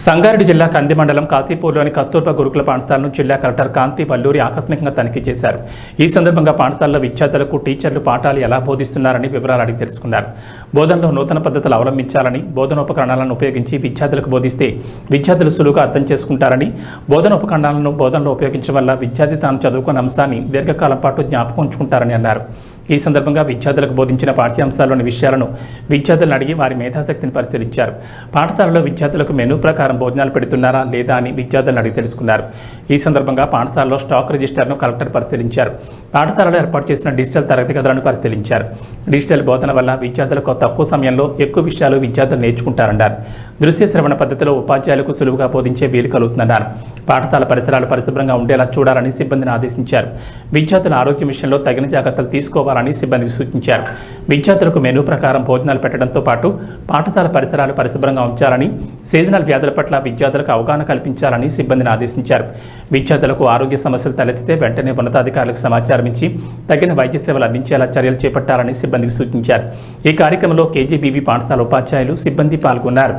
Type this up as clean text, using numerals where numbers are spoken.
సంగారెడ్డి జిల్లా కంది మండలం కాశీపూర్లోని కస్తూర్బా గురుకుల పాఠశాలను జిల్లా కలెక్టర్ కాంతి వల్లూరి ఆకస్మికంగా తనిఖీ చేశారు. ఈ సందర్భంగా పాఠశాలలో విద్యార్థులకు టీచర్లు పాఠాలు ఎలా బోధిస్తున్నారని వివరాలు అడిగి తెలుసుకున్నారు. బోధనలో నూతన పద్ధతులు అవలంబించాలని, బోధనోపకరణాలను ఉపయోగించి విద్యార్థులకు బోధిస్తే విద్యార్థులు సులువుగా అర్థం చేసుకుంటారని, బోధనోపకరణాలను బోధనలో ఉపయోగించడం వల్ల విద్యార్థి తాను చదువుకున్న అంశాన్ని దీర్ఘకాలం పాటు జ్ఞాపకం ఉంచుకుంటారని అన్నారు. ఈ సందర్భంగా విద్యార్థులకు బోధించిన పాఠ్యాంశాల్లోని విషయాలను విద్యార్థులను అడిగి వారి మేధాశక్తిని పరిశీలించారు. పాఠశాలలో విద్యార్థులకు మెనూ ప్రకారం భోజనాలు పెడుతున్నారా లేదా అని విద్యార్థులను అడిగి తెలుసుకున్నారు. ఈ సందర్భంగా పాఠశాలలో స్టాక్ రిజిస్టర్ను కలెక్టర్ పరిశీలించారు. పాఠశాలలో ఏర్పాటు చేసిన డిజిటల్ తరగతి గదులను పరిశీలించారు. డిజిటల్ బోధన వల్ల విద్యార్థులకు తక్కువ సమయంలో ఎక్కువ విషయాలు విద్యార్థులు నేర్చుకుంటారన్నారు. దృశ్య శ్రవణ పద్ధతిలో ఉపాధ్యాయులకు సులువుగా బోధించే వీలు కలుగుతుందన్నారు. పాఠశాల పరిసరాలు పరిశుభ్రంగా ఉండేలా చూడాలని సిబ్బందిని ఆదేశించారు. విద్యార్థుల ఆరోగ్యం విషయంలో తగిన జాగ్రత్తలు తీసుకోవాలని సిబ్బందికి సూచించారు. విద్యార్థులకు మెనూ ప్రకారం భోజనాలు పెట్టడంతో పాటు పాఠశాల పరిసరాలు పరిశుభ్రంగా ఉంచాలని, సీజనల్ వ్యాధుల పట్ల విద్యార్థులకు అవగాహన కల్పించాలని సిబ్బందిని ఆదేశించారు. విద్యార్థులకు ఆరోగ్య సమస్యలు తలెత్తితే వెంటనే ఉన్నతాధికారులకు సమాచారం ఇచ్చి తగిన వైద్య సేవలు అందించేలా చర్యలు చేపట్టాలని సిబ్బందికి సూచించారు. ఈ కార్యక్రమంలో కేజీబీవీ పాఠశాల ఉపాధ్యాయులు, సిబ్బంది పాల్గొన్నారు.